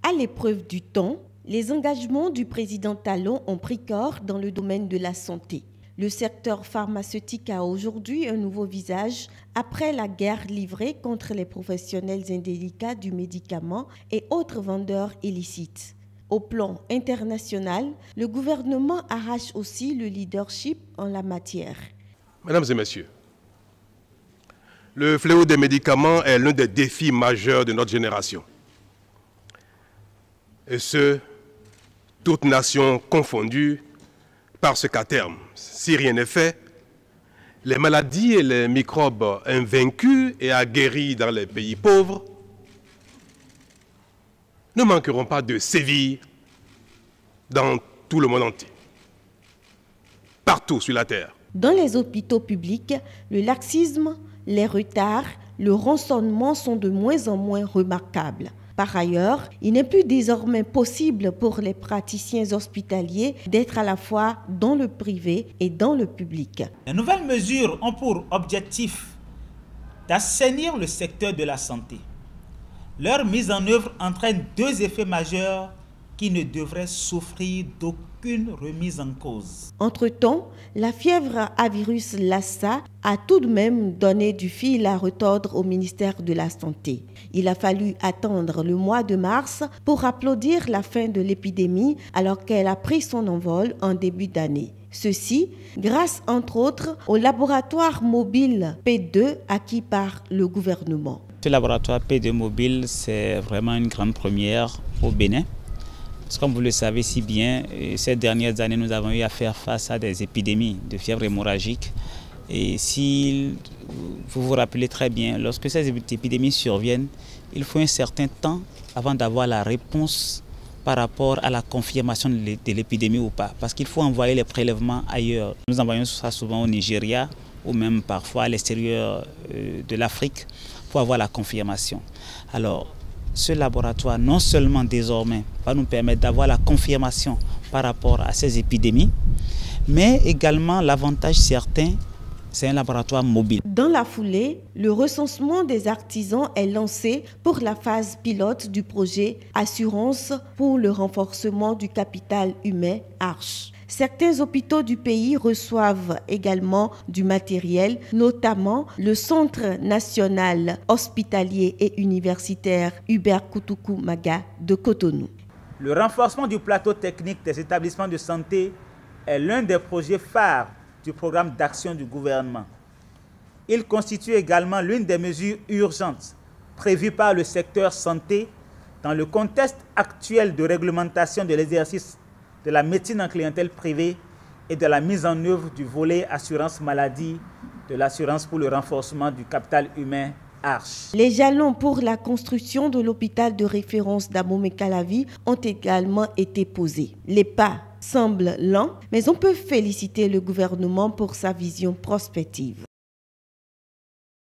À l'épreuve du temps, les engagements du président Talon ont pris corps dans le domaine de la santé. Le secteur pharmaceutique a aujourd'hui un nouveau visage après la guerre livrée contre les professionnels indélicats du médicament et autres vendeurs illicites. Au plan international, le gouvernement arrache aussi le leadership en la matière. Mesdames et messieurs, le fléau des médicaments est l'un des défis majeurs de notre génération. Et ce, toutes nations confondues, parce qu'à terme, si rien n'est fait, les maladies et les microbes invaincus et aguerris dans les pays pauvres ne manqueront pas de sévir dans tout le monde entier, partout sur la terre. Dans les hôpitaux publics, le laxisme, les retards, le rançonnement sont de moins en moins remarquables. Par ailleurs, il n'est plus désormais possible pour les praticiens hospitaliers d'être à la fois dans le privé et dans le public. Les nouvelles mesures ont pour objectif d'assainir le secteur de la santé. Leur mise en œuvre entraîne deux effets majeurs qui ne devraient souffrir d'aucune remise en cause. Entre-temps, la fièvre à virus Lassa a tout de même donné du fil à retordre au ministère de la Santé. Il a fallu attendre le mois de mars pour applaudir la fin de l'épidémie alors qu'elle a pris son envol en début d'année. Ceci grâce entre autres au laboratoire mobile P2 acquis par le gouvernement. Ce laboratoire P2 mobile, c'est vraiment une grande première au Bénin. Parce que comme vous le savez si bien, ces dernières années, nous avons eu à faire face à des épidémies de fièvre hémorragique. Et si vous vous rappelez très bien, lorsque ces épidémies surviennent, il faut un certain temps avant d'avoir la réponse par rapport à la confirmation de l'épidémie ou pas. Parce qu'il faut envoyer les prélèvements ailleurs. Nous envoyons ça souvent au Nigeria ou même parfois à l'extérieur de l'Afrique pour avoir la confirmation. Alors, ce laboratoire, non seulement désormais, va nous permettre d'avoir la confirmation par rapport à ces épidémies, mais également l'avantage certain, c'est un laboratoire mobile. Dans la foulée, le recensement des artisans est lancé pour la phase pilote du projet Assurance pour le renforcement du capital humain ARCHE. Certains hôpitaux du pays reçoivent également du matériel, notamment le Centre national hospitalier et universitaire Hubert Koutoukou Maga de Cotonou. Le renforcement du plateau technique des établissements de santé est l'un des projets phares du programme d'action du gouvernement. Il constitue également l'une des mesures urgentes prévues par le secteur santé dans le contexte actuel de réglementation de l'exercice de la médecine en clientèle privée et de la mise en œuvre du volet assurance maladie de l'assurance pour le renforcement du capital humain ARCHE. Les jalons pour la construction de l'hôpital de référence d'Abomey-Calavi ont également été posés. Les pas semblent lents, mais on peut féliciter le gouvernement pour sa vision prospective.